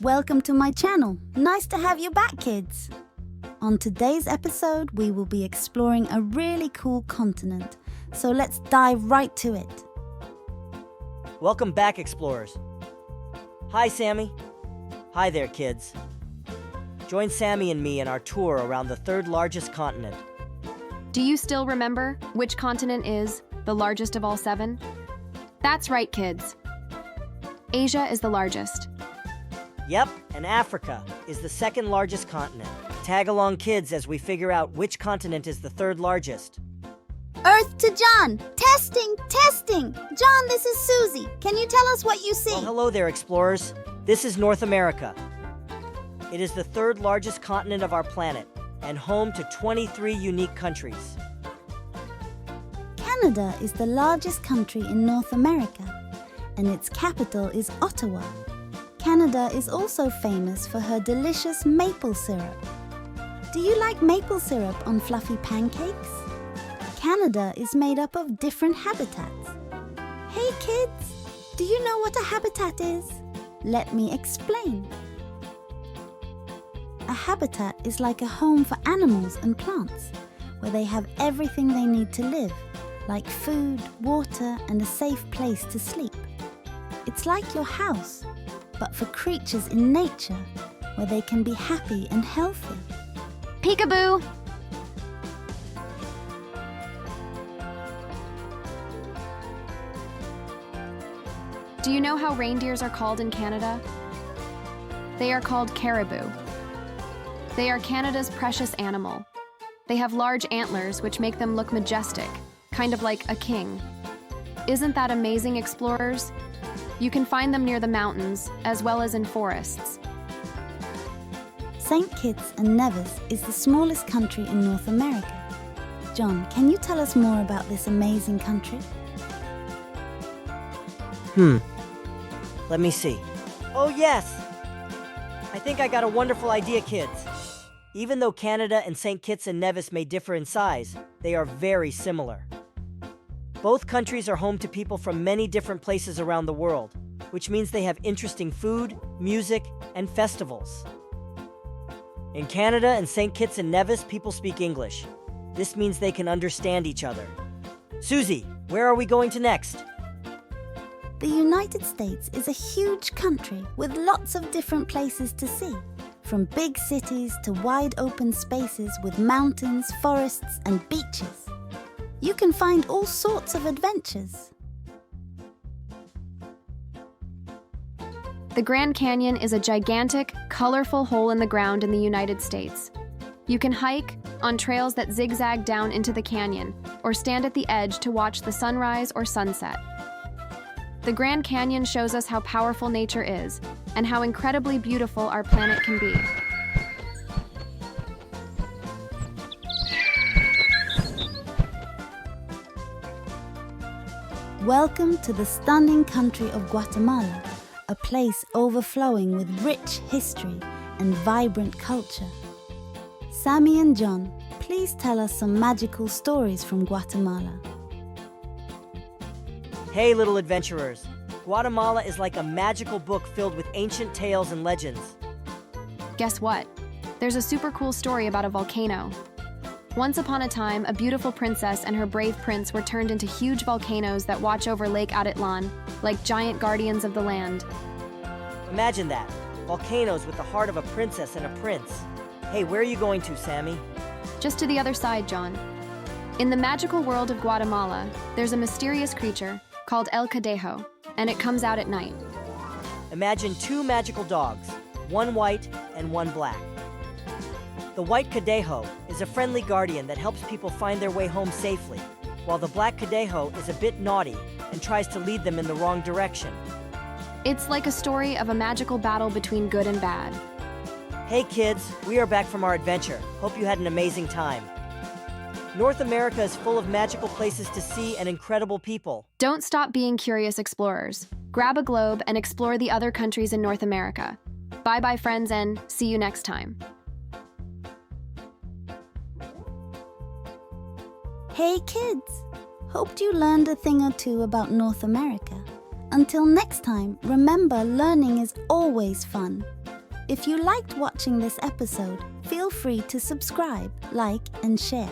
Welcome to my channel. Nice to have you back, kids. On today's episode, we will be exploring a really cool continent. So let's dive right to it. Welcome back, explorers. Hi, Sammy. Hi there, kids. Join Sammy and me in our tour around the third largest continent. Do you still remember which continent is the largest of all 7? That's right, kids. Asia is the largest. Yep, and Africa is the second largest continent. Tag along, kids, as we figure out which continent is the third largest. Earth to John. Testing, testing. John, this is Suzi. Can you tell us what you see? Well, hello there, explorers. This is North America. It is the third largest continent of our planet and home to 23 unique countries. Canada is the largest country in North America, and its capital is Ottawa. Canada is also famous for her delicious maple syrup. Do you like maple syrup on fluffy pancakes? Canada is made up of different habitats. Hey kids, do you know what a habitat is? Let me explain. A habitat is like a home for animals and plants, where they have everything they need to live, like food, water, and a safe place to sleep. It's like your house, but for creatures in nature, where they can be happy and healthy. Peekaboo! Do you know how reindeers are called in Canada? They are called caribou. They are Canada's precious animal. They have large antlers which make them look majestic, kind of like a king. Isn't that amazing, explorers? You can find them near the mountains, as well as in forests. St. Kitts and Nevis is the smallest country in North America. John, can you tell us more about this amazing country? Let me see. Oh, yes! I think I got a wonderful idea, kids. Even though Canada and St. Kitts and Nevis may differ in size, they are very similar. Both countries are home to people from many different places around the world, which means they have interesting food, music, and festivals. In Canada and St. Kitts and Nevis, people speak English. This means they can understand each other. Suzi, where are we going to next? The United States is a huge country with lots of different places to see, from big cities to wide open spaces with mountains, forests, and beaches. You can find all sorts of adventures. The Grand Canyon is a gigantic, colorful hole in the ground in the United States. You can hike on trails that zigzag down into the canyon, or stand at the edge to watch the sunrise or sunset. The Grand Canyon shows us how powerful nature is, and how incredibly beautiful our planet can be. Welcome to the stunning country of Guatemala, a place overflowing with rich history and vibrant culture. Sammy and John, please tell us some magical stories from Guatemala. Hey, little adventurers. Guatemala is like a magical book filled with ancient tales and legends. Guess what? There's a super cool story about a volcano. Once upon a time, a beautiful princess and her brave prince were turned into huge volcanoes that watch over Lake Atitlan, like giant guardians of the land. Imagine that. Volcanoes with the heart of a princess and a prince. Hey, where are you going to, Sammy? Just to the other side, John. In the magical world of Guatemala, there's a mysterious creature called El Cadejo, and it comes out at night. Imagine 2 magical dogs, one white and one black. The white Cadejo is a friendly guardian that helps people find their way home safely, while the black Cadejo is a bit naughty and tries to lead them in the wrong direction. It's like a story of a magical battle between good and bad. Hey kids, we are back from our adventure. Hope you had an amazing time. North America is full of magical places to see and incredible people. Don't stop being curious, explorers. Grab a globe and explore the other countries in North America. Bye-bye, friends, and see you next time. Hey kids, hoped you learned a thing or two about North America. Until next time, remember learning is always fun. If you liked watching this episode, feel free to subscribe, like, and share.